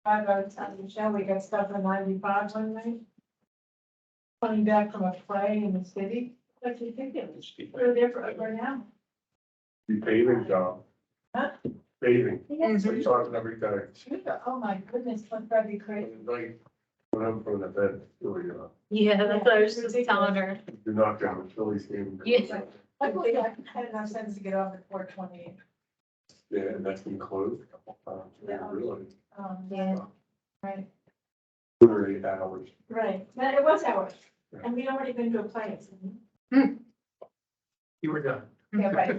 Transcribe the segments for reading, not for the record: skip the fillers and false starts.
5 out of 10, Michelle, we got stuff in 95 one night. Coming back from a play in the city, that's ridiculous. We're there for now. The paving job. Huh? Paving, Yes. we talking every day. Oh my goodness, what's that be crazy? Like, when I'm from the bed, Yeah, that's what I was just telling her. you're not down the Phillies game. Yeah. Luckily, I had enough sense to get off at 4:28. Yeah, and that's been closed. Really, Yeah. Right, literally 8 hours. right, but it was ours, and we'd already been to a place. You were done. Yeah, right.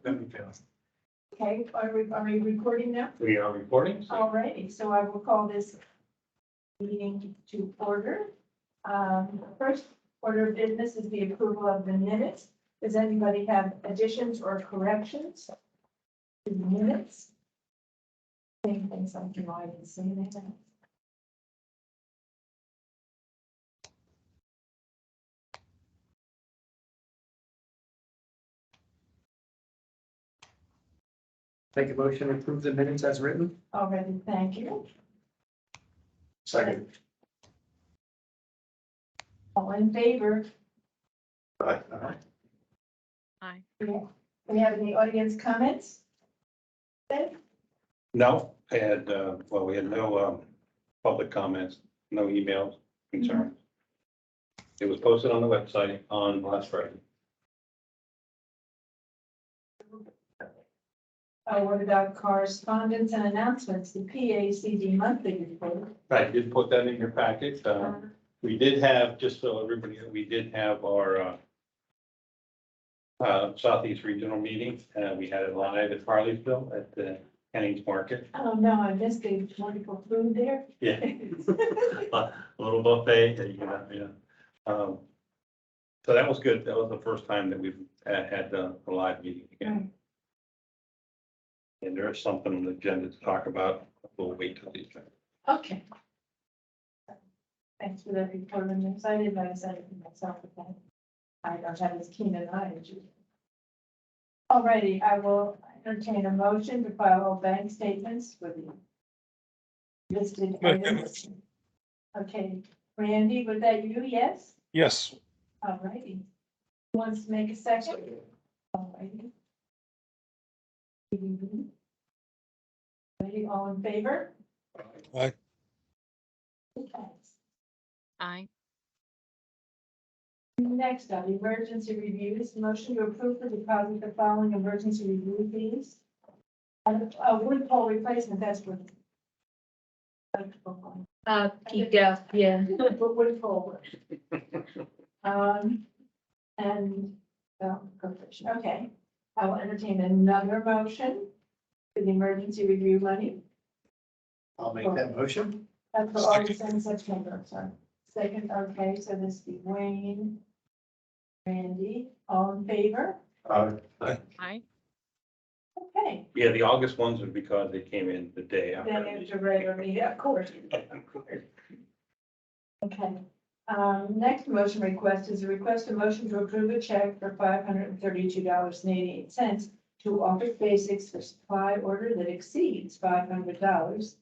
Then we passed. Okay, are we recording now? We are recording. so- Alrighty, so I will call this meeting to order. First order of business is the approval of the minutes. Does anybody have additions or corrections to the minutes? Anything, something I didn't see there? Make a motion to approve the minutes as written. Already, thank you. Second. All in favor? Aye. Aye. Do we have any audience comments? Ben? No, I had, well, we had no, public comments, no emails, concerns. It was posted on the website on last Friday. What about correspondence and announcements, the PACD monthly report? I did put that in your packet. We did have, just so everybody, we did have our, Southeast Regional meeting. We had it live at Farleysville at the Hennings Market. Oh, no, I missed the wonderful food there. Yeah. A little buffet that you can have, yeah. So that was good. That was the first time that we've had a live meeting again. And there is something on the agenda to talk about. We'll wait till the agenda. Okay. Thanks for that report. I'm excited by it myself. Again. I don't have as keen an eye as you. Alrighty, I will entertain a motion to file all bank statements for the listed items. Okay, Randy, was that you? Yes? Yes. Alrighty. Who wants to make a second? Alrighty. Ready, all in favor? Aye. Okay. Aye. Next up, emergency reviews, motion to approve the deposit the following emergency review fees. Wood pole replacement, that's what. Pico, yeah. Wood pole. And, okay, I will entertain another motion for the emergency review money. I'll make that motion. That's for August and September, sorry. Second, okay, so this be Wayne. Randy, all in favor? Aye. Okay, Yeah, the August ones are because they came in the day then after. it's a regular meeting, of course. Okay, next motion request is a request a motion to approve a check for $532.88 to Office Basics for supply order that exceeds $500.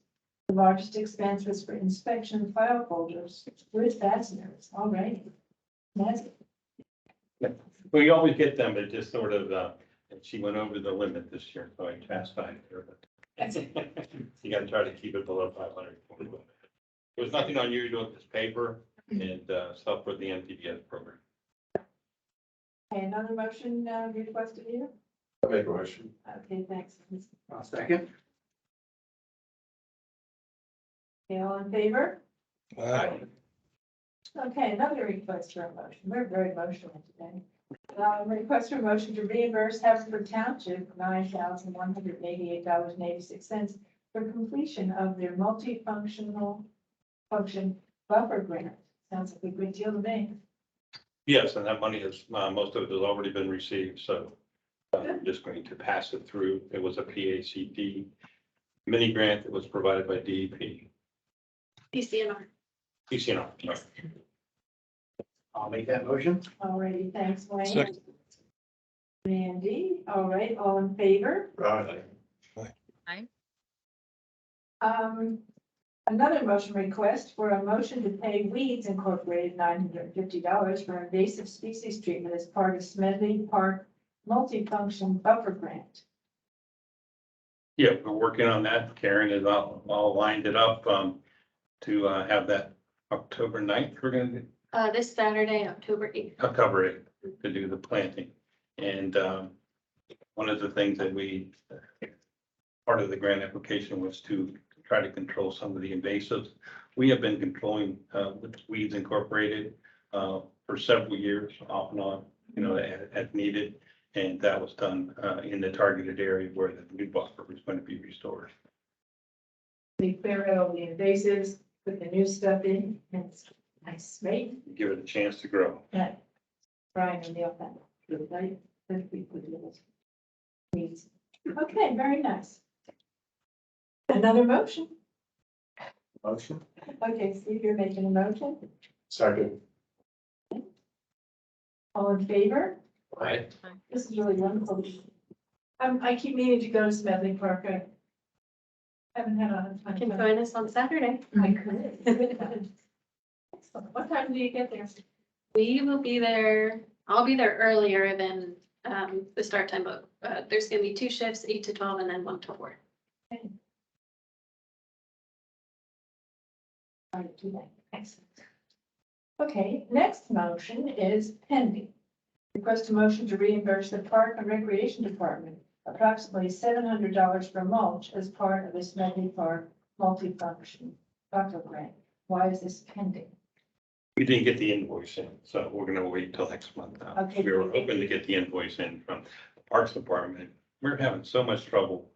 The largest expense was for inspection file folders. Where's fasteners? All right. That's We always get them, but just sort of, she went over the limit this year, so I chastised her, but you gotta try to keep it below 500. There was nothing unusual with this paper and, stuff for the MTBS program. okay, another motion requested here. I make a motion. Okay, thanks. I'll second. Okay, all in favor? Aye. Okay, another request for a motion. We're very emotional today. Request for a motion to reimburse Haverford Township $9,188.86 for completion of their multifunctional function buffer grant. Sounds like a good deal to me. Yes, and that money is, most of it has already been received, so I'm just going to pass it through. It was a PACD mini grant that was provided by DEP. PCNR. PCNR. I'll make that motion. Alrighty, thanks, Wayne. Second. Randy, all right, all in favor? Aye. Another motion request for a motion to pay Weeds Incorporated $950 for invasive species treatment as part of Smedley Park multifunction buffer grant. Yeah, we're working on that. Karen has all lined it up, to, have that October 9th. We're gonna do This Saturday, October 8th. cover it to do the planting. And, one of the things that part of the grant application was to try to control some of the invasives. We have been controlling, with Weeds Incorporated, for several years, off and on, as needed. And that was done, in the targeted area where the new buffer was going to be restored. We clear out all the invasives, put the new stuff in, and it's nice, right? Give it a chance to grow. Yeah. Brian and the other, right? Then we put it in. Weeds. Okay, very nice. Another motion. Motion? Okay, Steve, you're making a motion. Second. All in favor? Right. This is really wonderful. I keep meaning to go to Smedley Park. I haven't had a You ton can of time. join us on Saturday. I could. Excellent. What time do you get there? We will be there, I'll be there earlier than the start time, but there's gonna be 2 shifts, 8 to 12 and then 1 to 4. Try to do that. Excellent. Okay, next motion is pending. Request a motion to reimburse the Park and Recreation Department approximately $700 for mulch as part of the Smedley Park multifunction buffer grant. Why is this pending? We didn't get the invoice in, so we're gonna wait till next month now. Okay. We were hoping to get the invoice in from the Parks Department. We're having so much trouble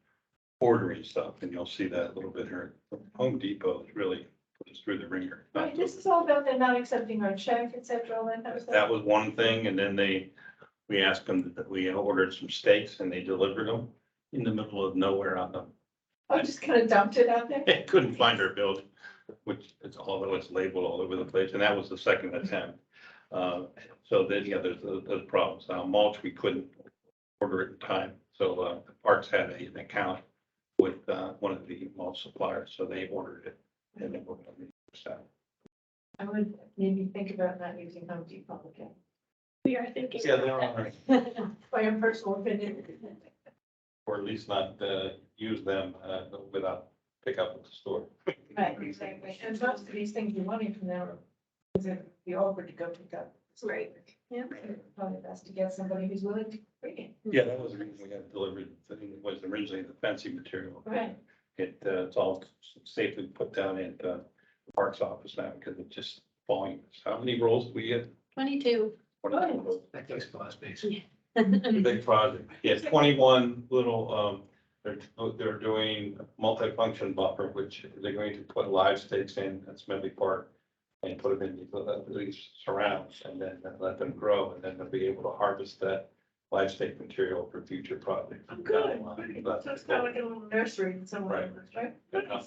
ordering stuff, and you'll see that a little bit here. Home Depot is really put us through the ringer. Right, this is all about them not accepting our check, et cetera, all that kind of stuff. That was one thing, and then we asked them that we ordered some steaks, and they delivered them in the middle of nowhere out there. I just kind of dumped it out there. They couldn't find our building, which is, although it's labeled all over the place, and that was the second attempt. So then, yeah, there's problems. Now mulch, we couldn't order it in time, so the Parks had an account with one of the mulch suppliers, so they ordered it. And then we're gonna reimburse that. I would maybe think about not using Home Depot again. We are thinking. Yeah, they're all right. My own personal opinion. Or at least not use them without pickup at the store. Right, exactly. And most of these things you're wanting from them, is it be awkward to go pick up. Right, yeah. Probably best to get somebody who's willing to bring it. Yeah, that was the reason we got delivered. I think it was originally the fencing material. Right. It's all safely put down at the Parks office now because it's just volume. How many rolls do we get? 22. That takes a lot of space. Big project. Yeah, 21 little, they're doing multi-function buffer, which they're going to put live stakes in at Smedley Park and put them in these surrounds and then let them grow, and then they'll be able to harvest that live stake material for future projects. Good. So it's kind of like a little nursery in some way, right?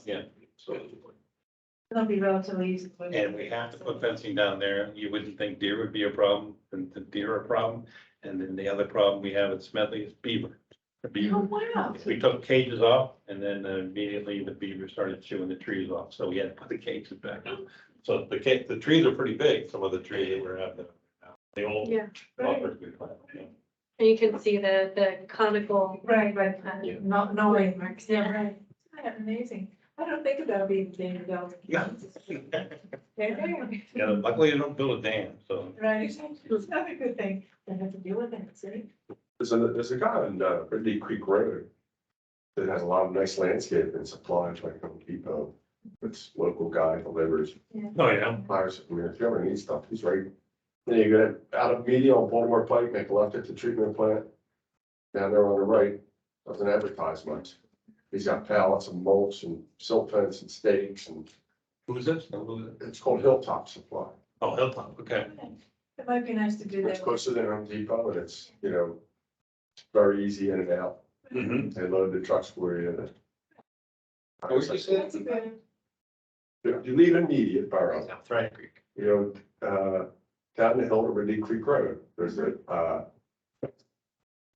Yeah, so. It'll be relatively easy. And we have to put fencing down there. You wouldn't think deer would be a problem, and the deer are a problem. And then the other problem we have at Smedley is beaver. The Oh, beaver, wow. we took cages off and then immediately the beaver started chewing the trees off. So we had to put the cages back on. So the trees are pretty big, some of the trees that were out there. The old Yeah. buffers we planted. Yeah. And you can see the conical. Right, Yeah. not knowing marks, yeah, right. That's amazing. I don't think about being developed. Yeah. Yeah, Yeah, luckily they don't build a dam, so. right, it's not a good thing. I have to deal with it, see? There's a guy on Ridley Creek Road that has a lot of nice landscape and supplies like Home Depot. It's local guy delivers, Oh, yeah. hires, I mean, if you ever need stuff, he's right. Then you go out of Media on Baltimore Pike, make a left at the treatment plant. Down there on the right, doesn't advertise much. He's got pallets of mulch and silt fence and stakes, and Who is this? Who is it? it's called Hilltop Supply. Oh, Hilltop, okay. It might be nice to do It's that. closer than Home Depot, and it's, it's very easy in and out. Mm-hmm. They load the trucks for you. What'd you say? That's a good, You leave immediate borough, South Riding Creek. down the hill to Ridley Creek Road, there's a,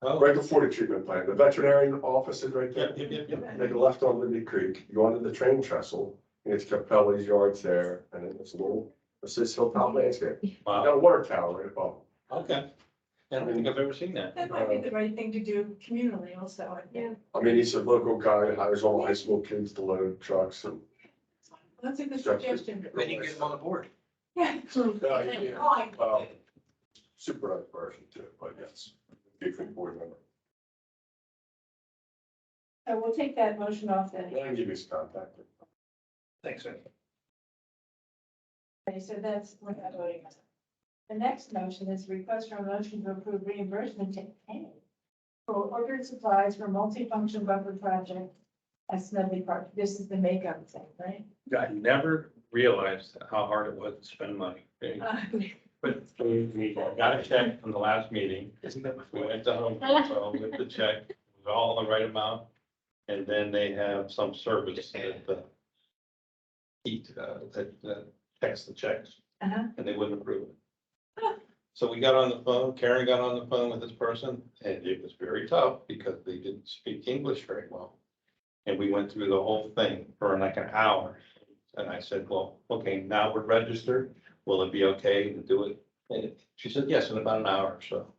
Oh, right before the treatment plant, the veterinarian office is right there. Yep. Make a left on Ridley Creek, you go onto the train trestle, It's Capelli's yards there, and then there's a little, it's this hilltop landscape. You got Wow, a water tower right above. okay. I don't think I've ever seen that. That might be the right thing to do communally also, I think. I mean, he's a local guy that hires all high school kids to load trucks and. That's a good suggestion. Then you get them on the board. Yeah. Well, super version too, but yes, different board member. So we'll take that motion off then. I'll give you his contact. Thanks, sir. Okay, so that's, we're not voting on. The next motion is request for a motion to approve reimbursement to pay for ordered supplies for multifunction buffer project at Smedley Park. This is the makeup thing, right? I never realized how hard it was to spend money. But we got a check from the last meeting. Isn't that We went to Home Depot with the check, it was all the right amount. And then they have some service that that checks the checks, Uh-huh. and they wouldn't approve it. So we got on the phone, Karen got on the phone with this person, and it was very tough because they didn't speak English very well. And we went through the whole thing for like an hour. And I said, well, okay, now we're registered. Will it be okay to do it? And she said, yes, in about an hour or so.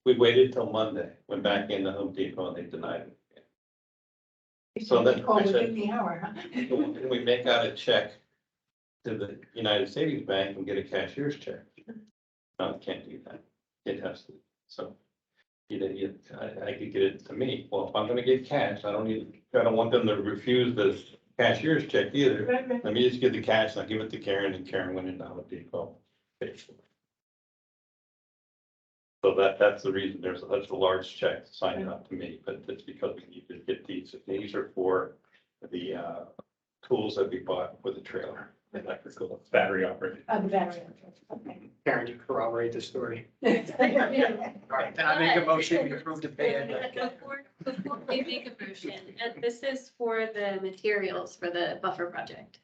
We waited till Monday, went back into Home Depot and they denied it. So then Call I within said, the hour, huh? can we make out a check to the United Savings Bank and get a cashier's check? No, you can't do that. It has to, so. I could get it to me. Well, if I'm gonna get cash, I don't want them to refuse the cashier's check either. Right, right. Let me just get the cash and I'll give it to Karen and Karen went into Home Depot. Paid for it. So that's the reason there's such a large check signed up to me, but it's because we need to get these. These are for the tools that we bought for the trailer, electrical, battery operated. The battery. Okay. Karen, you corroborate the story. All Yeah. right, then I make a motion to approve the pay. Before we make a motion, this is for the materials for the buffer project.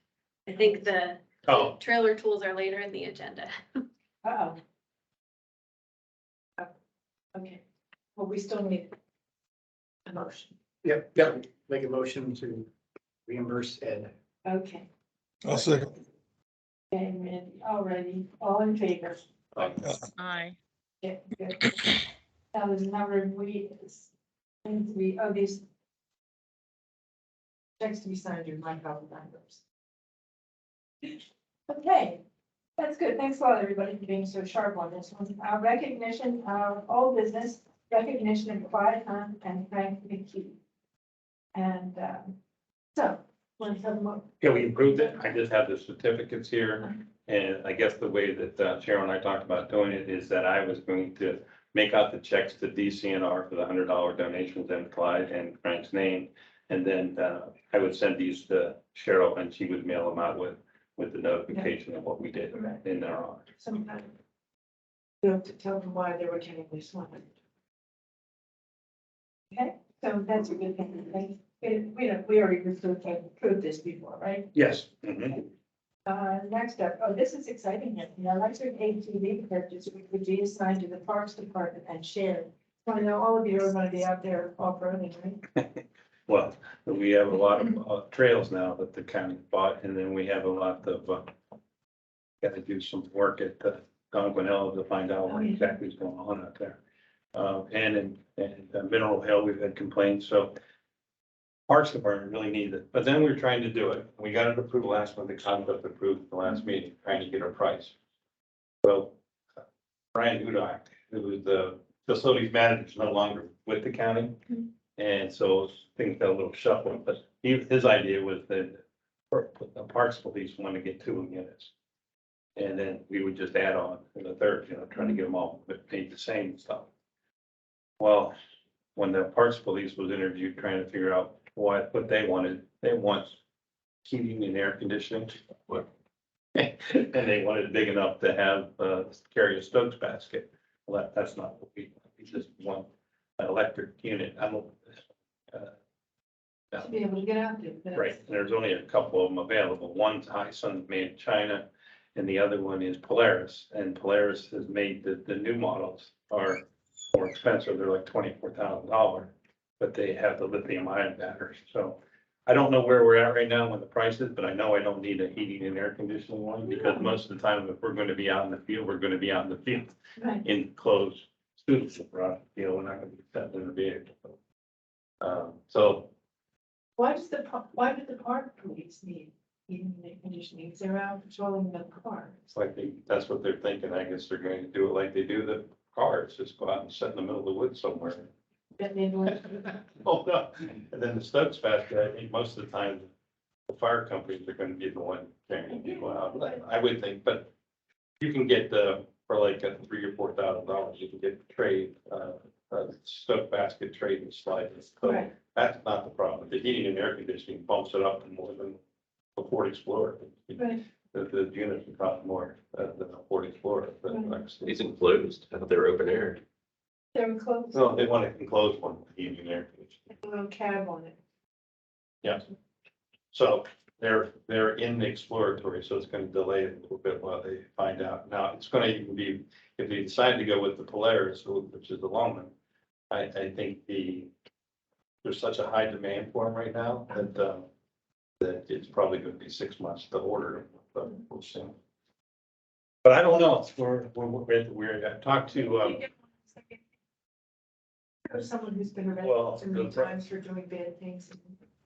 I think the Oh, trailer tools are later in the agenda. Uh-oh. Oh, okay, well, we still need a motion. Yep, make a motion to reimburse Ed. Okay, I'll second. okay, Randy, already, all in favor? Aye. Yeah, good. Now there's a number of these checks to be signed, you might have the numbers. Okay, that's good. Thanks a lot, everybody, for being so sharp on this one. Recognition of all business, recognition of Clyde Hunt and Frank McKee. And, so, want to have a mo- yeah, we improved it. I just have the certificates here. And I guess the way that Cheryl and I talked about doing it is that I was going to make out the checks to DCNR for the $100 donations and Clyde and Frank's name. And then I would send these to Cheryl and she would mail them out with the notification of what we did in their honor. sometime. You have to tell them why they were getting this one. Okay, so that's a good thing. We already approved this before, right? Yes. Mhm. Next up, oh, this is exciting here. The electric ATV purchase would be assigned to the Parks Department and shared. I know all of you are going to be out there off-roading, right? Well, we have a lot of trails now that the county bought, and then we have a lot of, got to do some work at the Gonquinella to find out what exactly is going on out there. And in Mineral Hill, we've had complaints, so Parks Department really needs it, but then we were trying to do it. We got it approved last month, the concept approved the last meeting, trying to get our price. Well, Brian Hudak, who was the facilities manager, is no longer with the county. And so things got a little shuffled, but his idea was that the Parks Police want to get 2 units. And then we would just add on to the third, trying to get them all, but paid the same stuff. Well, when the Parks Police was interviewed, trying to figure out what they wanted, they want heating and air conditioning. And they wanted it big enough to have, carry a Stokes basket. Well, that's not what we just want an electric unit. I don't. To be able to get out there. That's- Right, and there's only a couple of them available. One's Hisun made in China, and the other one is Polaris. And Polaris has made the new models are more expensive. They're like $24,000, but they have the lithium ion batteries. So I don't know where we're at right now with the prices, but I know I don't need a heating and air conditioning one, because most of the time, if we're gonna be out in the field, we're gonna be out in the field Right. in closed students, right? You know, we're not gonna be sitting in the vehicle. So Why does why do the park police need heating and air conditioning? If they're out patrolling the park. it's like that's what they're thinking. I guess they're going to do it like they do the cars, just go out and sit in the middle of the woods somewhere. That they do it. Oh, no. And then the Stokes factor, I think most of the time, the fire companies are gonna be the one carrying people out. I would think, but you can get, for like a $3,000 or $4,000, you can get trade, Stoke basket trade and sliders. So Right. that's not the problem. The heating and air conditioning bumps it up more than a Ford Explorer. Right. The units would cost more than a Ford Explorer. But like I said, These enclosed, I thought they were open air. They're close. no, they want to enclose one, with heating and air conditioning. A little cab on it. Yeah. So they're in the exploratory, so it's gonna delay it a little bit while they find out. Now, it's gonna even be, if they decide to go with the Polaris, which is the long one, I think there's such a high demand for them right now that it's probably gonna be 6 months to order, but we'll see. But I don't know, I talked to, Or someone who's been Well, arrested so many the- times for doing bad things.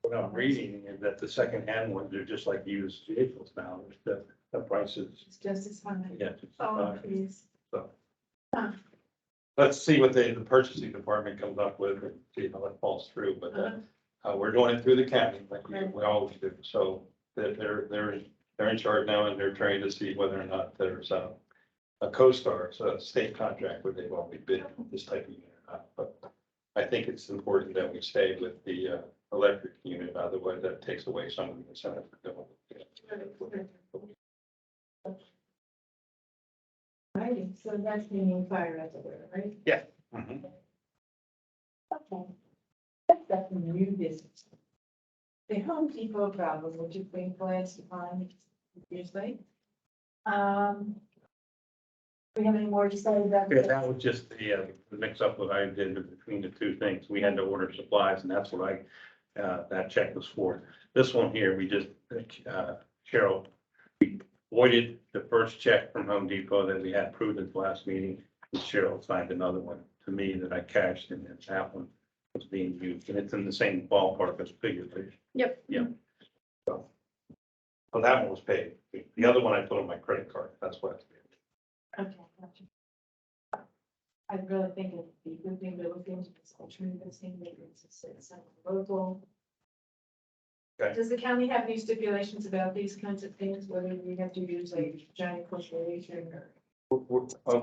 what I'm reading is that the secondhand ones are just like used vehicles now, the prices. It's just as high. Yeah. just, Oh, please. Let's see what the purchasing department comes up with and see how it falls through, but we're doing it through the county, like we always do. So they're in charge now and they're trying to see whether or not there's a CoStar, so a state contract where they've already bid this type of unit. But I think it's important that we stay with the electric unit, otherwise that takes away some of the incentive for doing it. Right, so that's meaning fire everywhere, right? Mhm. Okay. That's a new business. The Home Depot problem, which has been glanced upon previously. We have any more to say about Yeah, this? that was just the mix up what I did between the two things. We had to order supplies and that's what that check was for. This one here, we just, Cheryl, we voided the first check from Home Depot that we had approved at the last meeting. And Cheryl signed another one to me that I cashed and then that one was being used and it's in the same ballpark as figure. Yep. Yeah. So that one was paid. The other one I put on my credit card. That's what. Okay, gotcha. I really think it'd be a good thing to look into this alternative thing, maybe it's some local. Okay. Does the county have any stipulations about these kinds of things, whether we have to use a giant corporation or?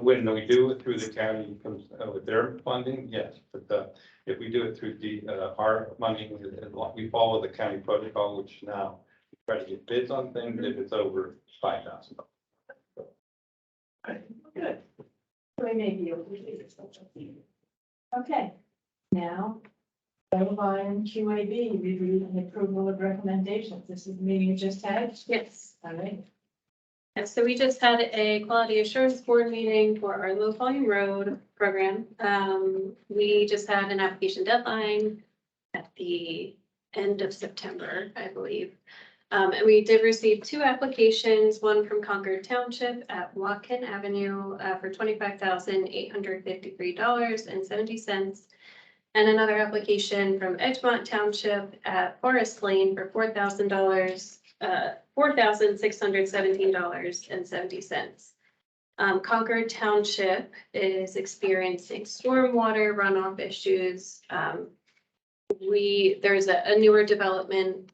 When we do it through the county, comes with their funding, yes, but if we do it through our money, we follow the county protocol, which now we try to get bids on things if it's over $5,000. Good. We may be able to do this. Okay, now, item on QAB, review and approval of recommendations. This is the meeting you just had. Yes. All right. And so we just had a quality assurance board meeting for our low volume road program. We just had an application deadline at the end of September, I believe. And we did receive 2 applications, one from Concord Township at Watkin Avenue for $25,853.70. And another application from Edgemont Township at Forest Lane for $4,617.70. Concord Township is experiencing stormwater runoff issues. There's a newer development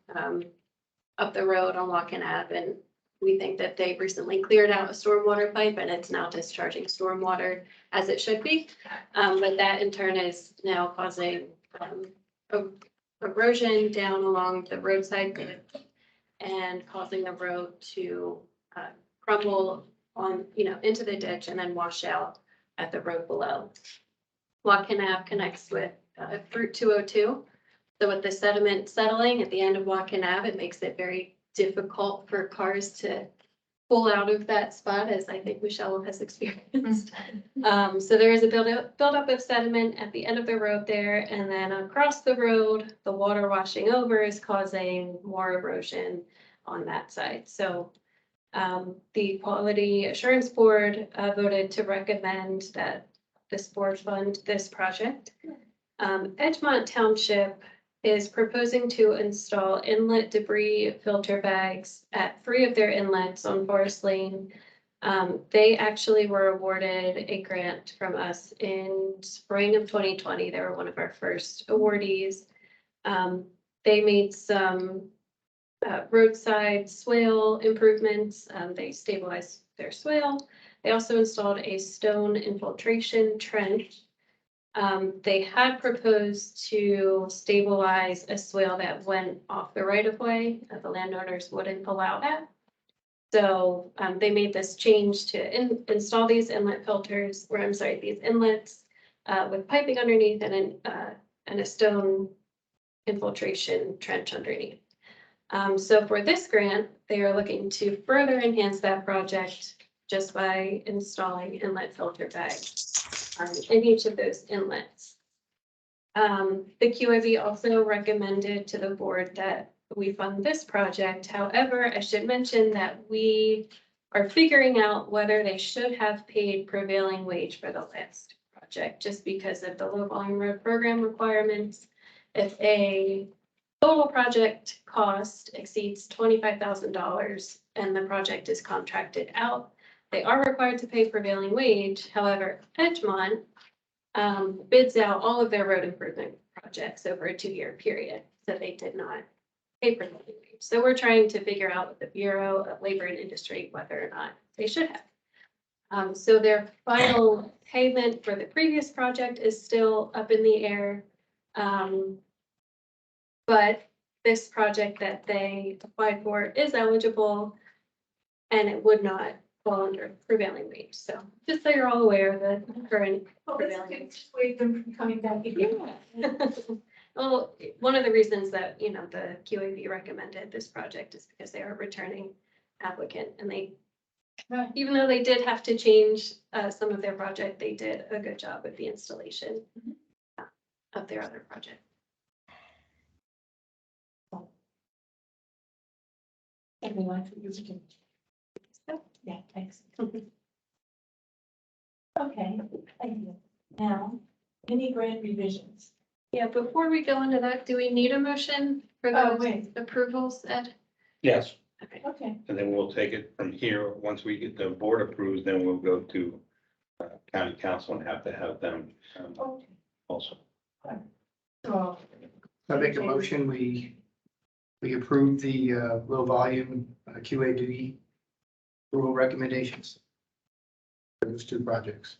up the road on Watkin Ave, and we think that they recently cleared out a stormwater pipe and it's now discharging stormwater as it should be. But that in turn is now causing erosion down along the roadside ditch and causing the road to crumble on, into the ditch and then wash out at the road below. Watkin Ave connects with Route 202. So with the sediment settling at the end of Watkin Ave, it makes it very difficult for cars to pull out of that spot, as I think Michelle has experienced. So there is a buildup of sediment at the end of the road there, and then across the road, the water washing over is causing more erosion on that side. So the Quality Assurance Board voted to recommend that this board fund this project. Edgemont Township is proposing to install inlet debris filter bags at 3 of their inlets on Forest Lane. They actually were awarded a grant from us in spring of 2020. They were one of our first awardees. They made some roadside swale improvements. They stabilized their swale. They also installed a stone infiltration trench. They had proposed to stabilize a swale that went off the right of way that the landowners wouldn't allow that. So they made this change to install these inlet filters, or I'm sorry, these inlets with piping underneath and a stone infiltration trench underneath. So for this grant, they are looking to further enhance that project just by installing inlet filter bags in each of those inlets. The QIB also recommended to the board that we fund this project. However, I should mention that we are figuring out whether they should have paid prevailing wage for the last project, just because of the low volume road program requirements. If a total project cost exceeds $25,000 and the project is contracted out, they are required to pay prevailing wage. However, Edgemont bids out all of their road improvement projects over a 2-year period, so they did not pay prevailing wage. So we're trying to figure out with the Bureau of Labor and Industry whether or not they should have. So their final payment for the previous project is still up in the air. But this project that they applied for is eligible, and it would not fall under prevailing wage. So just so you're all aware of the current prevailing wage. Wait them from coming back again. Well, one of the reasons that, you know, the QAB recommended this project is because they are a returning applicant, and they, Right. even though they did have to change some of their project, they did a good job with the installation of their other project. Everyone, you can. Yeah, thanks. Okay, thank you. Now, any grant revisions? Yeah, before we go into that, do we need a motion for Oh, those wait. approvals, Ed? Yes, Okay. Okay, and then we'll take it from here. Once we get the board approved, then we'll go to county council and have to have them okay. also. So, I make a motion, we approve the low volume QAD rule recommendations for those 2 projects.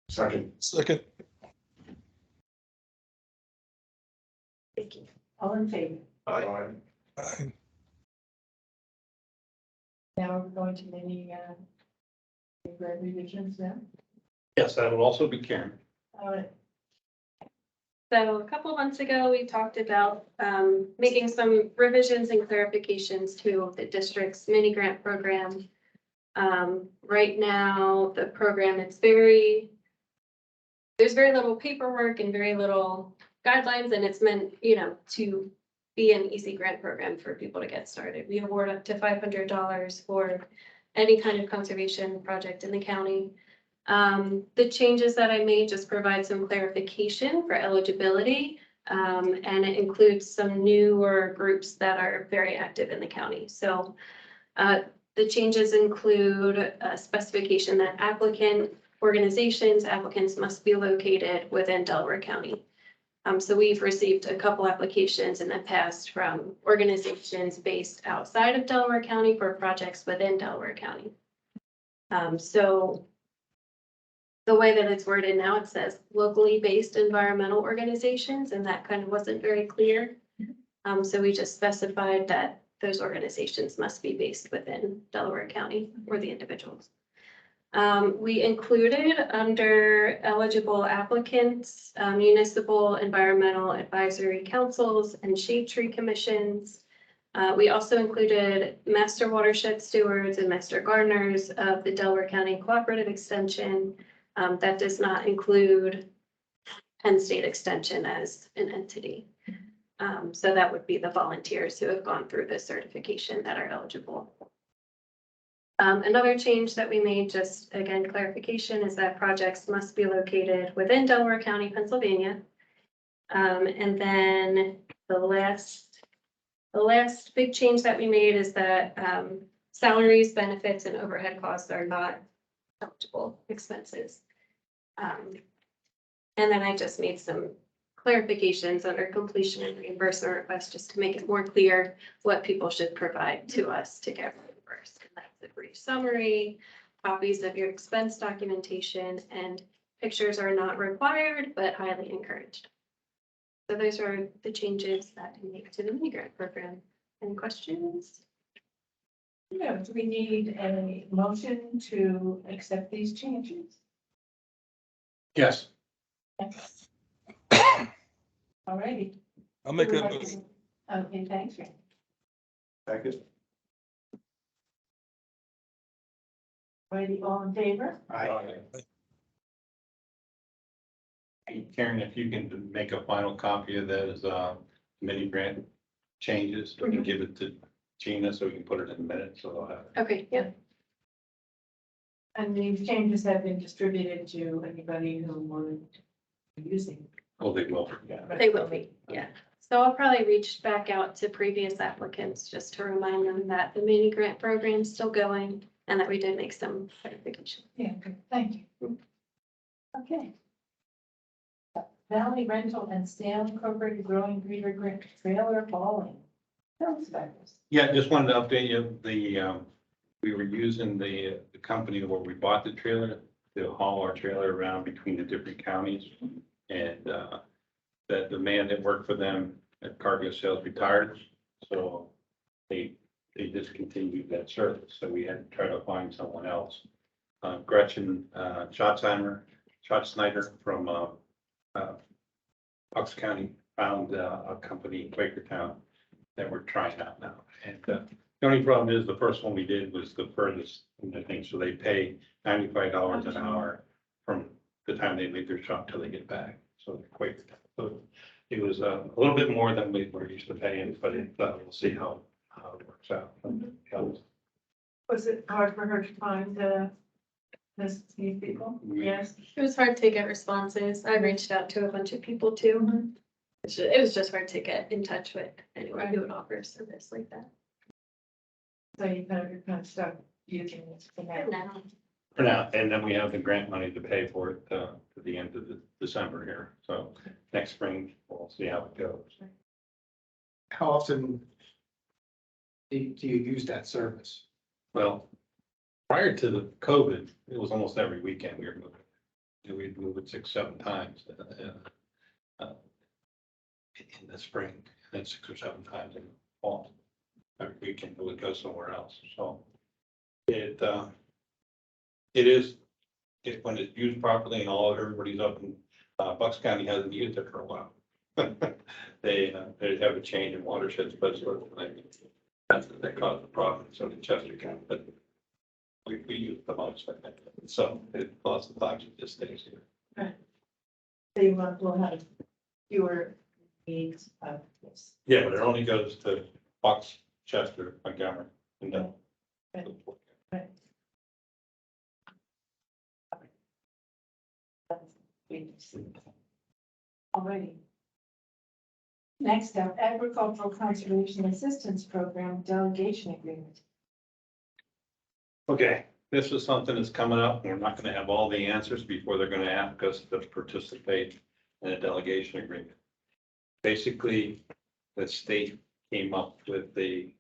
Second. Second. Thank you. all in favor? Aye. Aye. Now we're going to any grant revisions now? Yes, that will also be Karen. All right. So a couple of months ago, we talked about making some revisions and clarifications to the district's mini grant program. Right now, the program, there's very little paperwork and very little guidelines, and it's meant, you know, to be an easy grant program for people to get started. We award up to $500 for any kind of conservation project in the county. The changes that I made just provide some clarification for eligibility, and it includes some newer groups that are very active in the county. So the changes include a specification that applicants must be located within Delaware County. So we've received a couple applications in the past from organizations based outside of Delaware County for projects within Delaware County. So the way that it's worded now, it says locally based environmental organizations, and that kind of wasn't very clear. So we just specified that those organizations must be based within Delaware County, or the individuals. We included under eligible applicants, municipal environmental advisory councils and shade tree commissions. We also included master watershed stewards and master gardeners of the Delaware County Cooperative Extension. That does not include Penn State Extension as an entity. So that would be the volunteers who have gone through this certification that are eligible. Another change that we made, just again, clarification, is that projects must be located within Delaware County, Pennsylvania. And then the last big change that we made is that salaries, benefits, and overhead costs are not eligible expenses. And then I just made some clarifications under completion and reimbursement requests, just to make it more clear what people should provide to us to get reimbursed. And that's a brief summary, copies of your expense documentation, and pictures are not required, but highly encouraged. So those are the changes that we make to the mini grant program. Any questions? Yeah, do we need a motion to accept these changes? Yes. All righty. I'll make that motion. Okay, thanks, Randy. Second. Righty, all in favor? Karen, if you can make a final copy of those mini grant changes, we can give it to Gina so we can put it in the minutes. So they'll have it. Okay, yeah. And these changes have been distributed to anybody who wanted to use them. Oh, they will. Yeah. They will be, yeah. So I'll probably reach back out to previous applicants just to remind them that the mini grant program is still going and that we did make some clarification. Yeah, good, thank you. Okay. Valley Rental and Sale Incorporated Growing Breeder Grant Trailer Hauling. Tell us about this. Yeah, just wanted to update you. We were using the company where we bought the trailer to haul our trailer around between the different counties. And that the man that worked for them at Cargo Sales retired. So they discontinued that service. So we had to try to find someone else. Gretchen Schatzheimer from Bucks County found a company in Quakertown that we're trying out now. And the only problem is the first one we did was the furthest from the thing. So they pay $95 an hour from the time they leave their shop till they get back. So they're quick. So it was a little bit more than we were used to paying, but we'll see how it works out. Was it hard for her to find these people? Yes. It was hard to get responses. I reached out to a bunch of people too. It was just hard to get in touch with anyone who would offer a service like that. So you're kind of stuck using this for now. Now, For now, and then we have the grant money to pay for it to the end of December here. So next spring, we'll see how it goes. How often do you use that service? Well, prior to the COVID, it was almost every weekend we were moving. We'd move it 6-7 times in the spring, and then 6 or 7 times in the fall. Every weekend we would go somewhere else. So it is, when it's used properly and everybody's up in Bucks County hasn't used it for a while. They have a change in watershed specialist. That's what they caused the problem. So did Chester County, but we use the most, I think. So lots of times it just stays here. So you will have fewer needs of this. Yeah, but it only goes to Bucks, Chester, Montgomery, and then. Right. Alrighty. Next up, Agricultural Conservation Assistance Program Delegation Agreement. Okay, this is something that's coming up. We're not gonna have all the answers before they're gonna ask us to participate in a delegation agreement. Basically, the state came up with the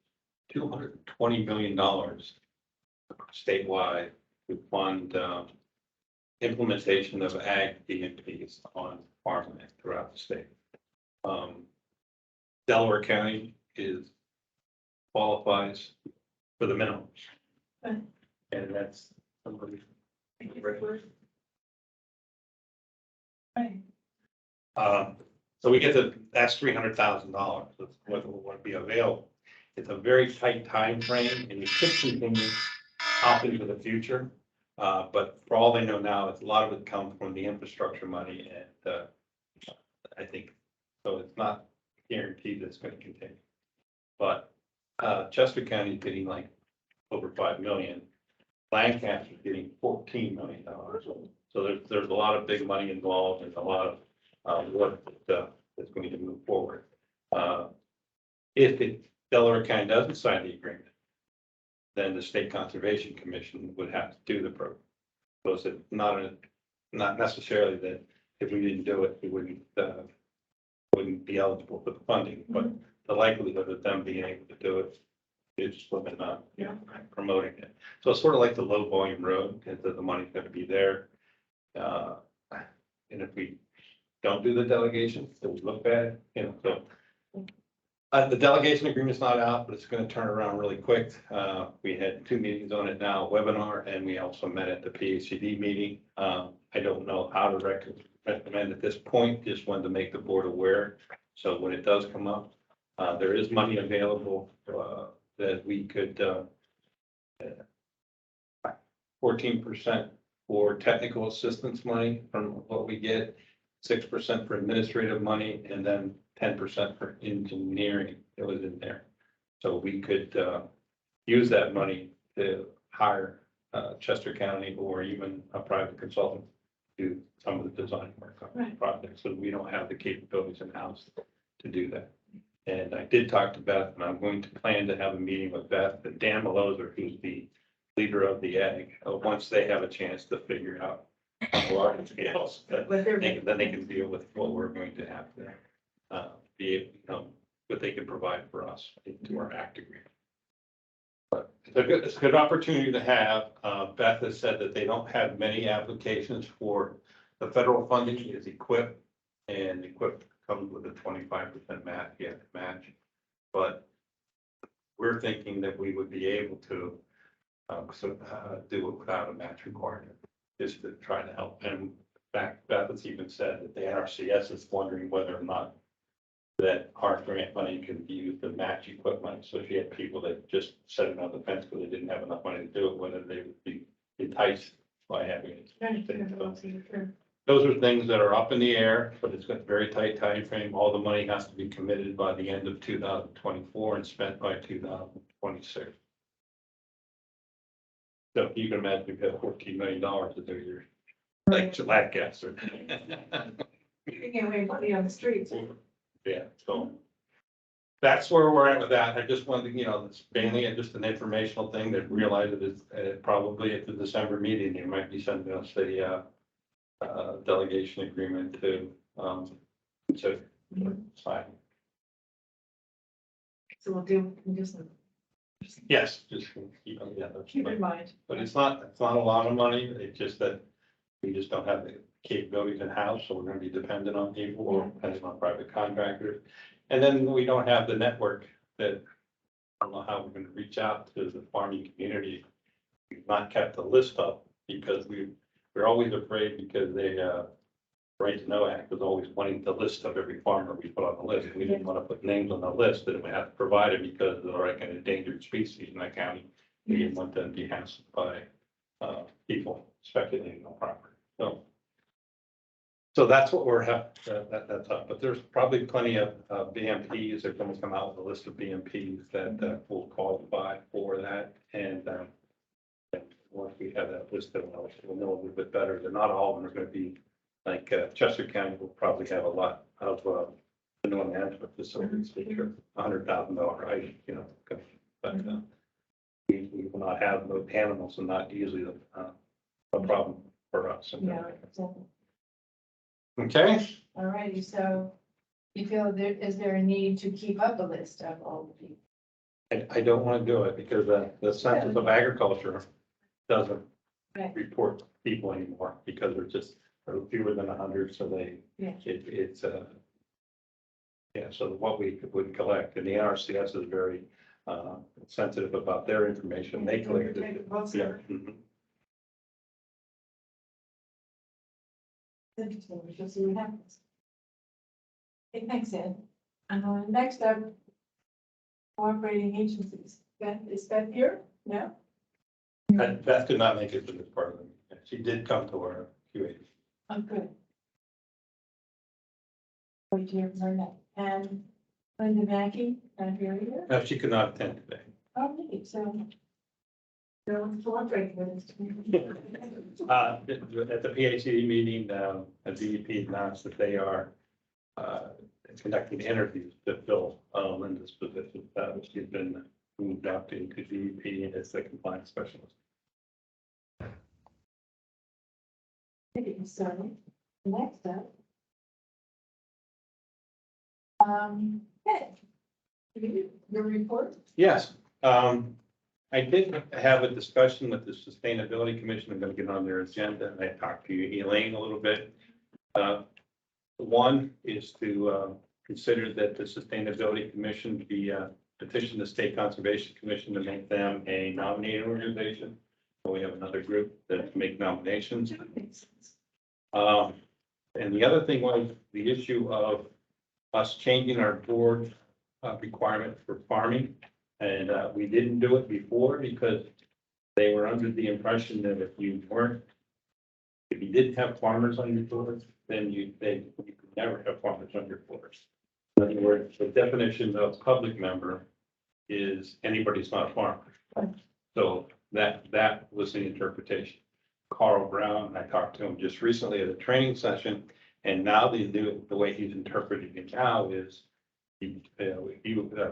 $220 million statewide to fund implementation of ag DMPs on farmland throughout the state. Delaware County qualifies for the minimum. Okay. And that's somebody. Right. So we get that's $300,000. That's what would be available. it's a very tight time frame, and it could continue out into the future. But for all they know now, it's a lot of it comes from the infrastructure money, and I think, so it's not guaranteed that it's gonna continue. But Chester County is getting like over 5 million. Lancaster is getting $14 million. So there's a lot of big money involved and a lot of work that's going to move forward. If Delaware County doesn't sign the agreement, then the State Conservation Commission would have to do the program. So it's not necessarily that if we didn't do it, we wouldn't be eligible for the funding, but the likelihood of them being able to do it is limited on, promoting it. So it's sort of like the low volume road, because the money's going to be there. And if we don't do the delegation, so we look bad, so. The delegation agreement's not out, but it's going to turn around really quick. We had 2 meetings on it now, a webinar, and we also met at the PHCD meeting. I don't know how to recommend at this point, just wanted to make the board aware. So when it does come up, there is money available that we could 14% for technical assistance money from what we get, 6% for administrative money, and then 10% for engineering that was in there. So we could use that money to hire Chester County or even a private consultant to do some of the design work on the project. So we don't have the capabilities in-house to do that. And I did talk to Beth, and I'm going to plan to have a meeting with Beth and Dan Maloser, who's the leader of the ag, once they have a chance to figure out on a large scales, then they can deal with what we're going to have there. What they can provide for us into our act agreement. But it's a good opportunity to have. Beth has said that they don't have many applications for the federal funding is EQIP, and EQIP comes with a 25% match. But we're thinking that we would be able to do it without a match requirement, just to try to help. And in fact, Beth has even said that the NRCS is wondering whether or not that our grant money can be used to match equipment. So if you had people that just set it on the fence because they didn't have enough money to do it, whether they would be enticed by having it. Those are things that are up in the air, but it's got a very tight time frame. All the money has to be committed by the end of 2024 and spent by 2026. So you can imagine we've got $14 million to do here, like Gillette gas or. You can win money on the streets. Yeah, so that's where we're at with that. I just wanted to, it's mainly just an informational thing that realized that it's probably at the December meeting, they might be sending us the delegation agreement to sign. So we'll do some. Yes, just keep Keep in mind. But it's not a lot of money. It's just that we just don't have the capabilities in-house, so we're going to be dependent on people or dependent on private contractors. And then we don't have the network that, I don't know how we're going to reach out to the farming community. We've not kept the list up because we're always afraid, because they Right to Know Act was always wanting the list of every farmer we put on the list. We didn't want to put names on the list that we have to provide it because they're like an endangered species in that county. We didn't want them to be hassled by people speculating on property. So that's what we're that's up. But there's probably plenty of BMPs that are going to come out with a list of BMPs that will qualify for that. And once we have that list, we'll know a little bit better. They're not all of them are going to be like Chester County will probably have a lot of manure management facilities, which are $100,000 item, but we will not have those animals, and not usually a problem for us. Yeah, exactly. Okay. All righty, so you feel is there a need to keep up a list of all the people? I don't want to do it because the Census of Agriculture doesn't Right. report people anymore because they're just fewer than 100. So it's so what we would collect, and the NRCS is very sensitive about their information. They collect it. Yeah. Interesting, we shall see what happens. Okay, thanks, Ed. Next up, Operating agencies, is that here? No? And Beth could not make it to this part of the meeting. She did come to our QA. Oh, good. Wait to hear from her next. And Linda Mackey, not here either? No, she could not attend today. Oh, okay, so. No, it's wondering what it's. At the PhD meeting, a DEP announced that they are conducting interviews to fill Linda's position. She's been moved up into DEP as the compliance specialist. Thank you, sorry. Next up. Okay. Your report? Yes, I did have a discussion with the Sustainability Commission. I'm going to get on their agenda. I talked to Elaine a little bit. One is to consider that the Sustainability Commission be petition the State Conservation Commission to make them a nominating organization. So we have another group that make nominations. That makes sense. And the other thing was the issue of us changing our board requirement for farming. And we didn't do it before because they were under the impression that if you didn't have farmers on your board, then you could never have farmers on your board. In other words, the definition of public member is anybody's not a farmer. So that was the interpretation. Carl Brown, I talked to him just recently at a training session, and now the way he's interpreting it now is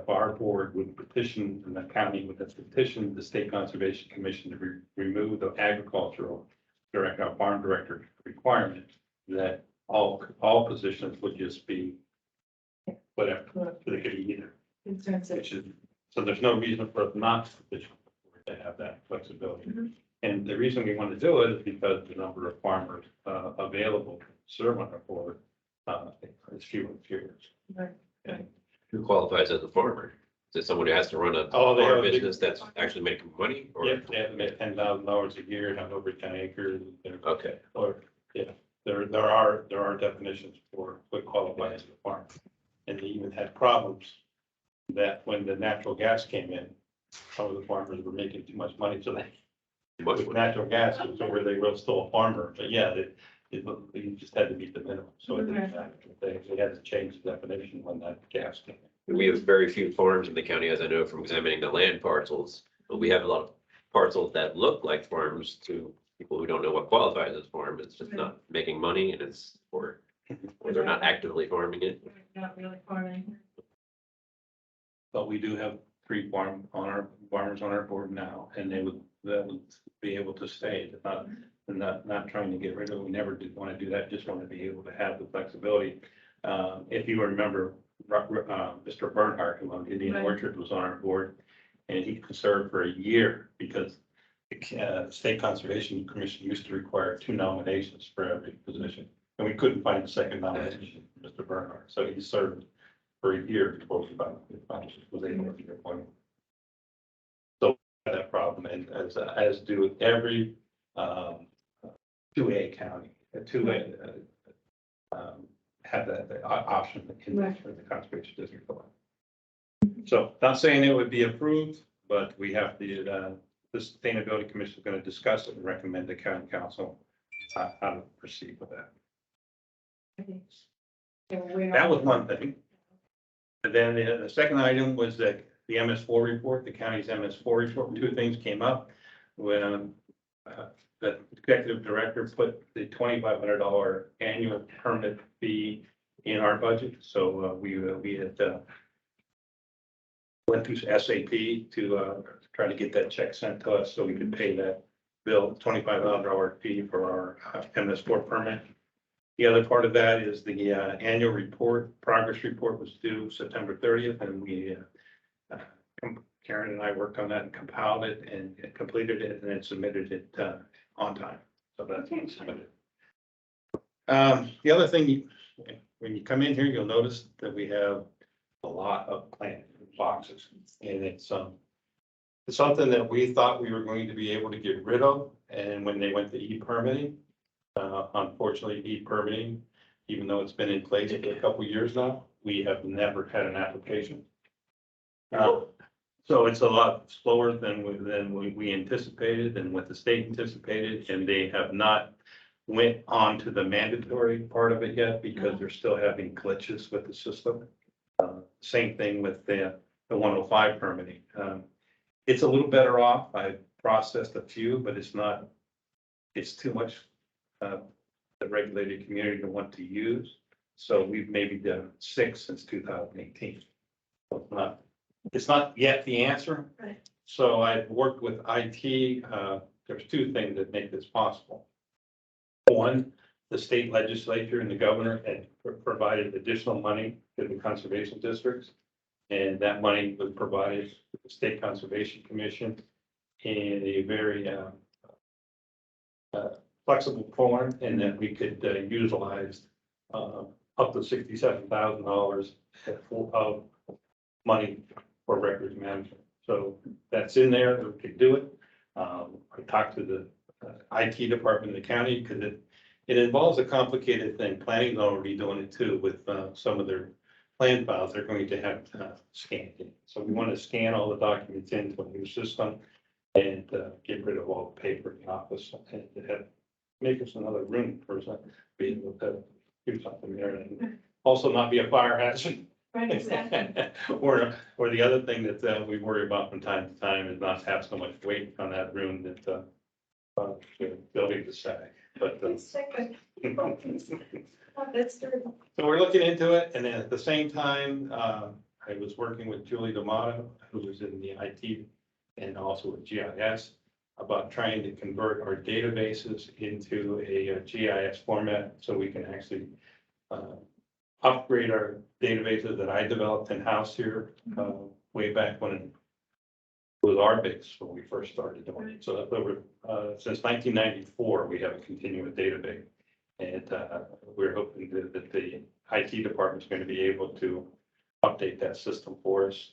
our board would petition, and the county would petition the State Conservation Commission to remove the agricultural farm director requirement that all positions would just be whatever, they could be either. Which is, so there's no reason for us not to have that flexibility. Mhm. And the reason we want to do it is because the number of farmers available to serve on our board is fewer and fewer. Right. Who qualifies as a farmer? Is it someone who has to run a Oh, they have farm a big- business that's actually making money? Or Yep, they have to make $10,000 a year and have over 10 acres. Okay, Or, yeah, there are definitions for what qualifies as a farm. And they even had problems that when the natural gas came in, some of the farmers were making too much money, so they, much with natural gas, so where they were still a farmer, but yeah, you just had to meet the minimum, so it didn't matter. They had to change the definition when that gas came in. we have very few farms in the county, as I know from examining the land parcels, but we have a lot of parcels that look like farms to people who don't know what qualifies as farm. It's just not making money and it's, or they're not actively farming it. Not really farming. But we do have 3 farmers on our board now, and that would be able to stay, not trying to get rid of them. We never did want to do that, just want to be able to have the flexibility. If you remember, Mr. Bernhardt, who on Indian Right. Orchard was on our board, and he served for a year because the State Conservation Commission used to require 2 nominations for every position. And we couldn't find a second nomination for Mr. Bernhardt, so he served for a year before we was able to be appointed. So that problem, and as do every 2A county, 2A have that option in the conservation district. So not saying it would be approved, but we have the Sustainability Commission is going to discuss it and recommend the county council how to proceed with that. That was one thing. And then the second item was that the MS4 report, the county's MS4 report. 2 things came up when the executive director put the $2,500 annual permit fee in our budget. So we had went through SAP to try to get that check sent to us so we could pay that bill, $2,500 fee for our MS4 permit. The other part of that is the annual report, progress report was due September 30th, and we, Karen and I worked on that and compiled it and completed it and then submitted it on time. So that's been submitted. The other thing, when you come in here, you'll notice that we have a lot of plant boxes, and it's something that we thought we were going to be able to get rid of, and when they went to e-permitting, unfortunately, e-permitting, even though it's been in place for a couple of years now, we have never had an application. So it's a lot slower than we anticipated and what the state anticipated, and they have not went on to the mandatory part of it yet because they're still having glitches with the system. Same thing with the 105 permitting. It's a little better off. I processed a few, but it's too much the regulated community to want to use. So we've maybe done 6 since 2018. So it's not yet the answer. Right. So I've worked with IT. There's 2 things that make this possible. One, the state legislature and the governor had provided additional money to the conservation districts. And that money was provided to the State Conservation Commission in a very flexible form, and that we could utilize up to $67,000 of money for records management. So that's in there, that we could do it. I talked to the IT department in the county because it involves a complicated thing. Planning's already doing it too with some of their plan files. They're going to have scanned in. So we want to scan all the documents into a new system and get rid of all the paper in the office and make us another room for us to be able to do something there and also not be a fire hazard. Right, exactly. Or the other thing that we worry about from time to time is not have so much weight on that room that the building to sag. But Let's check it. Oh, that's true. so we're looking into it, and then at the same time, I was working with Julie D'Amato, who was in the IT and also with GIS, about trying to convert our databases into a GIS format so we can actually upgrade our databases that I developed in-house here way back when it was our base when we first started doing it. So that's over since 1994, we have a continuous database. And we're hoping that the IT department is going to be able to update that system for us.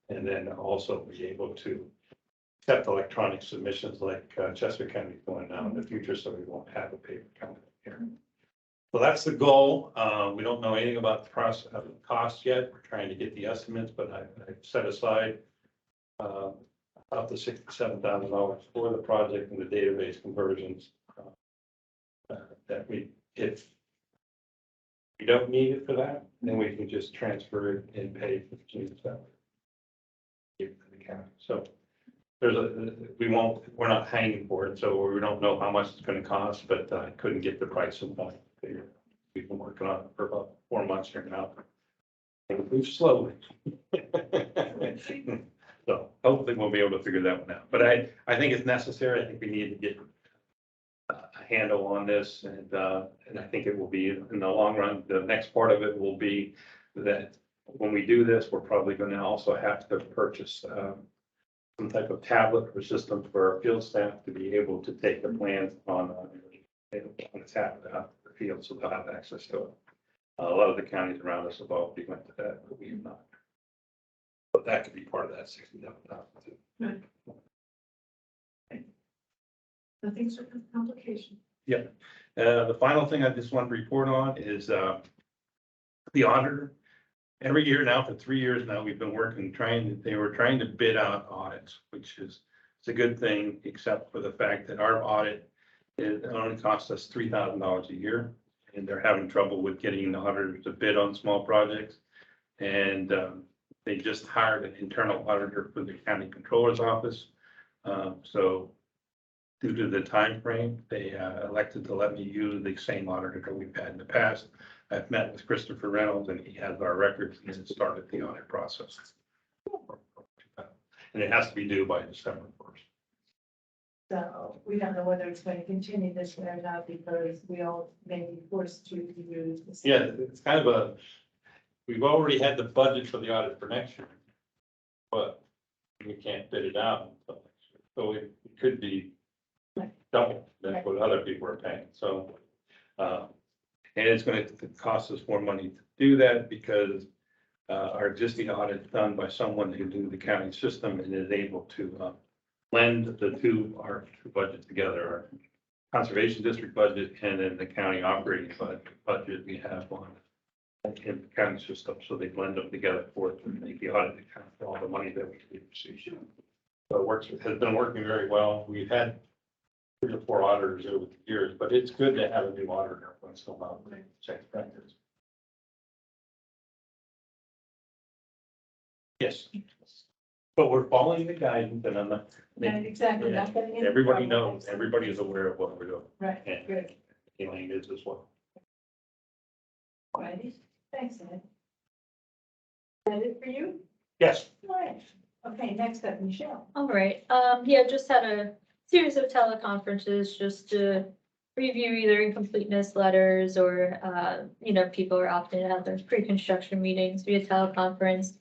And then also be able to accept electronic submissions like Chester County is going now in the future, so we won't have a paper coming here. So that's the goal. We don't know anything about the process of the cost yet. We're trying to get the estimates, but I've set aside up to $67,000 for the project and the database conversions. That if we don't need it for that, then we can just transfer it and pay for the community stuff. Give it to the county. So we're not hanging for it, so we don't know how much it's gonna cost, but I couldn't get the price in point. We've been working on it for about 4 months here now. And move slowly. So hopefully we'll be able to figure that one out. But I think it's necessary. I think we need to get a handle on this, and I think it will be in the long run. The next part of it will be that when we do this, we're probably going to also have to purchase some type of tablet or system for our field staff to be able to take the plans on a tablet out to the field, so they'll have access to it. A lot of the counties around us have already went to that, but we have not. But that could be part of that 67,000 too. Nothing's a complication. The final thing I just want to report on is the auditor. Every year now, for 3 years now, we've been working, they were trying to bid out audits, which is, it's a good thing, except for the fact that our audit, it only costs us $3,000 a year. And they're having trouble with getting the auditors to bid on small projects. And they just hired an internal auditor for the county controller's office. So due to the time frame, they elected to let me use the same auditor that we've had in the past. I've met with Christopher Reynolds, and he has our records and has started the audit process. And it has to be due by December 1st. So we don't know whether it's going to continue this way or not, because we all may be forced to use this. Yeah, it's kind of we've already had the budget for the audit for next year, but we can't bid it out until next year. So it could be double. That's what other people are paying. So, and it's going to cost us more money to do that because our existing audit is done by someone who knew the county system and is able to blend our two budgets together, our conservation district budget and then the county operating budget we have on in the county system, so they blend them together for it and make the audit account for all the money that we receive. So it works, has been working very well. We've had 3 or 4 auditors over the years, but it's good to have a new auditor once in a while, when they check records. Yes. But we're following the guidance and I'm not, Yeah, exactly, not getting into everybody trouble. knows, everybody is aware of what we're doing. Right, And good, Elaine is as well. righty, thanks, Ed. Is that it for you? Yes. All right, okay, next up, Michelle. All right, yeah, just had a series of teleconferences just to review either incompleteness letters or, people are opting to have their pre-construction meetings via teleconference.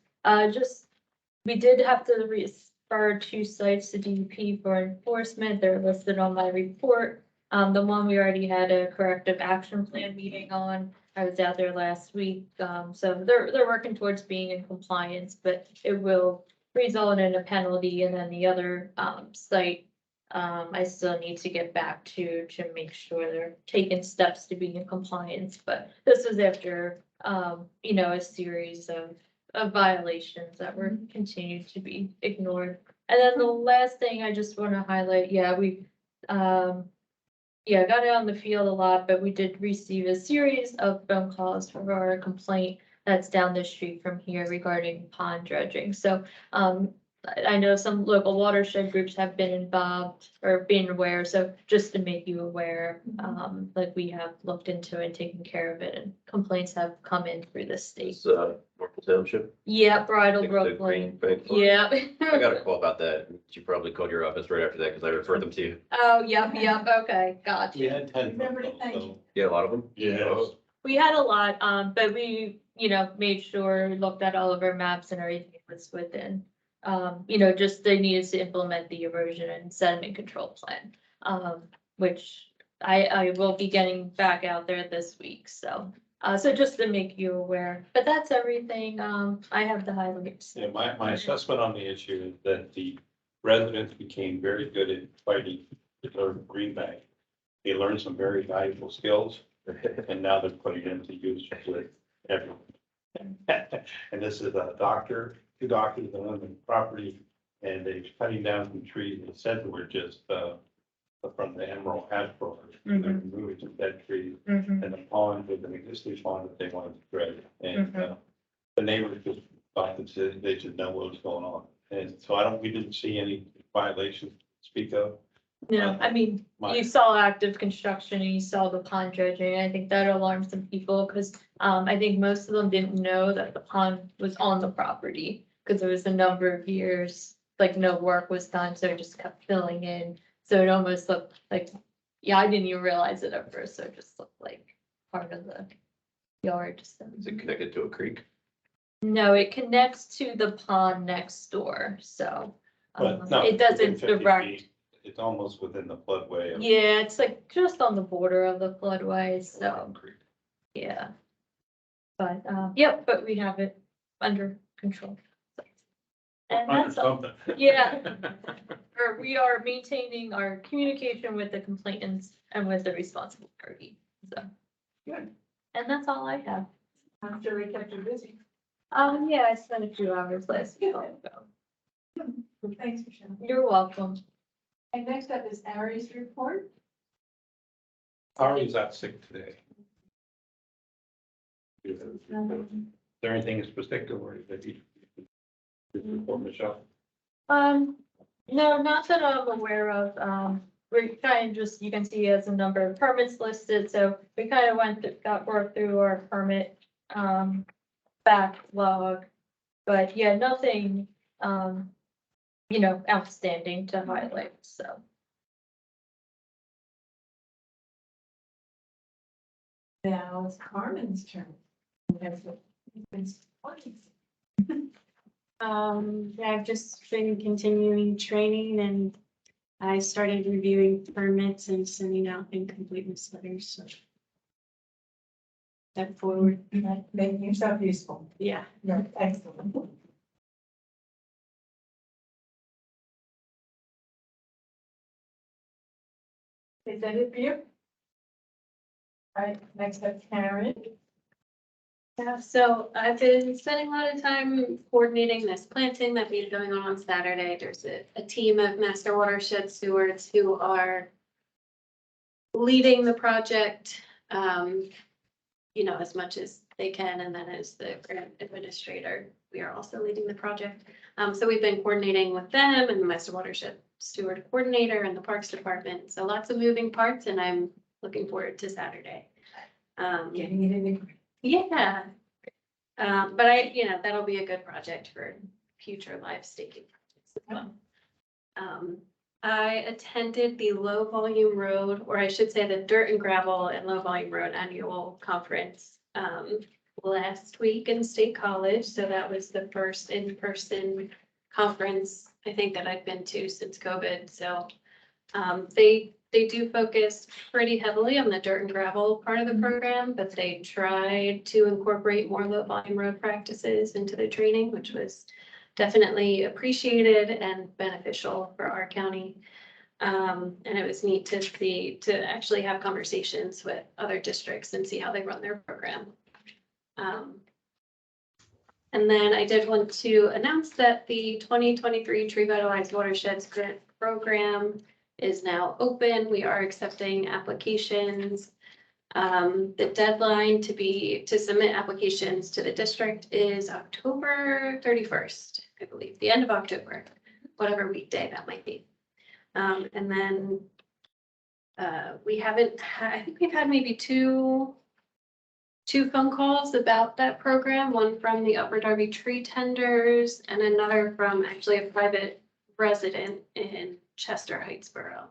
We did have to refer 2 sites to DEP for enforcement. They're listed on my report. The one we already had a corrective action plan meeting on. I was out there last week, so they're working towards being in compliance, but it will result in a penalty. And then the other site, I still need to get back to make sure they're taking steps to be in compliance. But this was after a series of violations that were continued to be ignored. And then the last thing I just want to highlight, we got it on the field a lot, but we did receive a series of phone calls for our complaint that's down the street from here regarding pond dredging. So I know some local watershed groups have been involved or been aware, so just to make you aware, like we have looked into and taken care of it, and complaints have come in through the state. It's, Marple Township. Yeah, Bridal Like the Brook green Lane. bank farm. Yeah. I got a call about that. She probably called your office right after that because I referred them to you. Oh, yep, okay, We gotcha. had 10. Remember to phone thank calls, you. Yeah, a lot of them. Yes. Oh, We had a lot, but we, made sure, looked at all of our maps and everything was within. Just they needed to implement the erosion and sediment control plan, which I will be getting back out there this week, so. So just to make you aware, but that's everything, I have the highlights. Yeah, my assessment on the issue is that the residents became very good at fighting the green bank. They learned some very valuable skills and now they're putting it into use with everyone. And this is a doctor, 2 doctors that own the property and they're cutting down some trees that said were just from the emerald ash growers. They're removing some dead trees Mhm. and the pond was an existing pond that they wanted to dredge. And the neighbors just thought that they should know what was going on. And so we didn't see any violations to speak of. No, I mean, My- you saw active construction and you saw the pond dredging. I think that alarmed some people because I think most of them didn't know that the pond was on the property because there was a number of years, like no work was done, so it just kept filling in. So it almost looked like, I didn't even realize it at first, so it just looked like part of the yard. So. Is it connected to a creek? No, it connects to the pond next door, so But no, it within doesn't 50 direct. feet, it's almost within the floodway. of- Yeah, it's like just on the border of the floodway, so, Creek. yeah. But, yep, but we have it under control. And Under that's all. something. Yeah. Or we are maintaining our communication with the complainants and with the responsible party, so. Good. And that's all I have. I'm sure we kept you busy. Yeah, I spent a few hours last week. Thanks, Michelle. You're welcome. And next up is Ari's report. Ari's out sick today. Is there anything specific or that you? Report, Michelle? No, not that I'm aware of. We're kind of just, you can see as a number of permits listed, so we kind of worked through our permit, backlog. But yeah, nothing, outstanding to highlight, so. Now it's Carmen's turn. That's what he's been wanting. I've just been continuing training and I started reviewing permits and sending out incompleteness letters, so. Step forward, Making yourself useful. yeah. Yeah, excellent. Is that it for you? All right, next up Karen. Yeah, so I've been spending a lot of time coordinating this planting that we have going on Saturday. There's a team of master watershed stewards who are leading the project, as much as they can, and then as the grant administrator, we are also leading the project. So we've been coordinating with them and the master watershed steward coordinator and the parks department. So lots of moving parts, and I'm looking forward to Saturday. Getting it in the. Yeah. But that'll be a good project for future live staking projects as well. I attended the low volume road, or I should say the dirt and gravel and low volume road annual conference last week in State College. So that was the first in-person conference I think that I've been to since COVID. So they do focus pretty heavily on the dirt and gravel part of the program, but they tried to incorporate more low volume road practices into the training, which was definitely appreciated and beneficial for our county. And it was neat to actually have conversations with other districts and see how they run their program. And then I did want to announce that the 2023 Tree Vitalized Watersheds Grant Program is now open. We are accepting applications. The deadline to submit applications to the district is October 31st, I believe, the end of October, whatever weekday that might be. And then I think we've had maybe two phone calls about that program, one from the Upper Darby Tree Tenders and another from actually a private resident in Chester Heights Borough.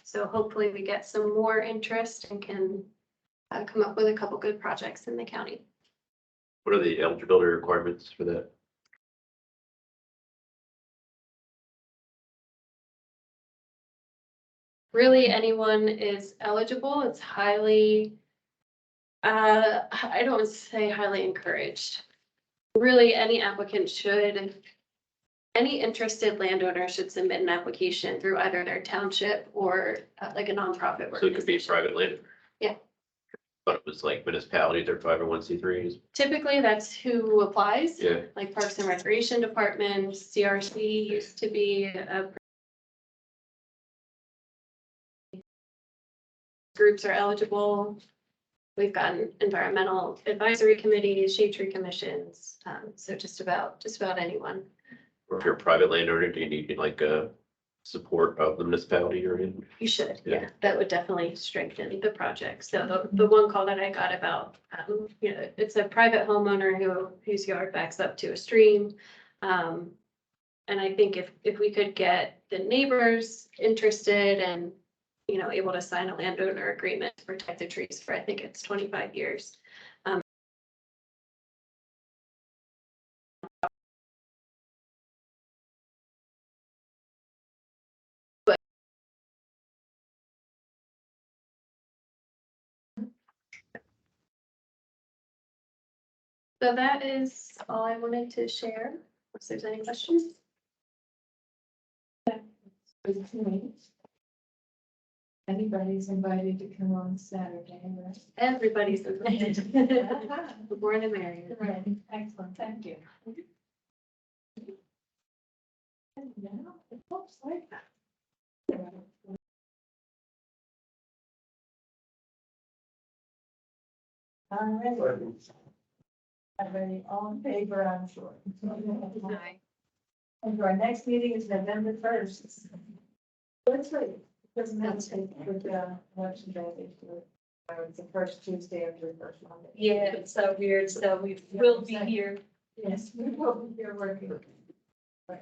So hopefully we get some more interest and can come up with a couple good projects in the county. What are the eligibility requirements for that? Really, anyone is eligible. It's highly, I don't want to say highly encouraged. Really, any applicant should, any interested landowner should submit an application through either their township or like a nonprofit So it could be organization. private land? Yeah. But it was like municipalities or 501c3s? Typically, that's who applies. Yeah. Like Parks and Recreation Department, CRC used to be groups are eligible. We've gotten environmental advisory committees, shade tree commissions, so just about anyone. Or if you're a private landowner, do you need like a support of the municipality you're in? You should, Yeah. yeah, that would definitely strengthen the project. So the one call that I got about, it's a private homeowner whose yard backs up to a stream. And I think if we could get the neighbors interested and, able to sign a landowner agreement to protect the trees for, I think it's 25 years. So that is all I wanted to share, unless there's any questions. Anybody's invited to come on Saturday, right? Everybody's invited. Born and married. Right, excellent, thank you. And now, it looks like that. All right. Everybody, all in favor, I'm sure. And our next meeting is November 1st. That's right. Doesn't have to take with election day. It's the first Tuesday after the first Monday. Yeah, it's so weird, so we will be here. Yes, we will be here working. Right.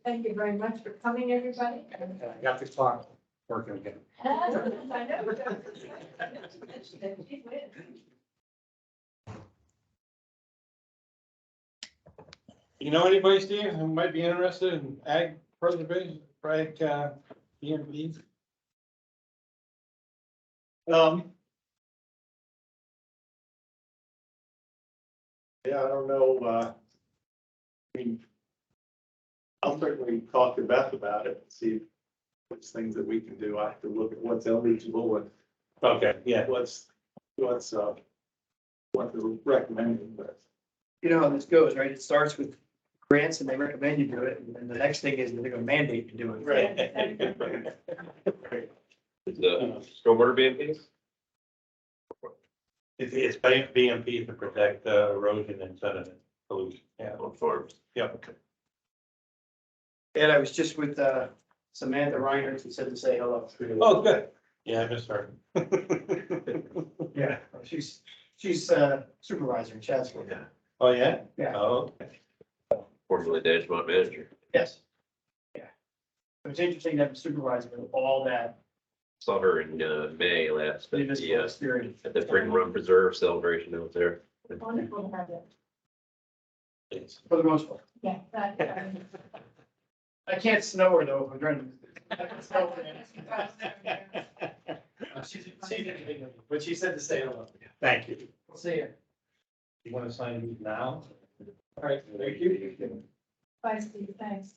Thank you very much for coming, everybody. I got the clock working again. I know. You know anybody, Steve, who might be interested in ag preservation, EMPs? Yeah, I don't know, I mean, I'll certainly talk to Beth about it, and see which things that we can do. I have to look at what's eligible and Okay, yeah, what's what they're recommending, but. You know how this goes, right? It starts with grants and they recommend you do it, and then the next thing is they're gonna mandate you do it. Right. The stormwater being case? It's BMP to protect erosion and sediment pollution. Yeah. On farms. Yep. And I was just with Samantha Reinhardt, who said to say hello. Oh, good. Yeah, I missed her. Yeah, she's supervisor in Chatsworth. Yeah. Oh, yeah? Yeah. Oh, okay. Formerly the Edgemont manager. Yes. Yeah. It was interesting to have a supervisor with all that Saw her in May last at municipal experience. the Spring Run Preserve celebration out there. Wonderful to have it. It's- For the most part. Yeah. I can't snow her though, if I'm trying to. But she said to say hello. Thank you. We'll see you. You want to sign these now? All right, thank you. Bye, Steve, thanks.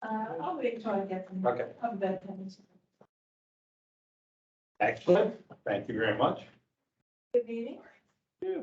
I'll wait until I get them. Okay. I'll bet them. Excellent. Thank you very much. Good meeting. Yeah.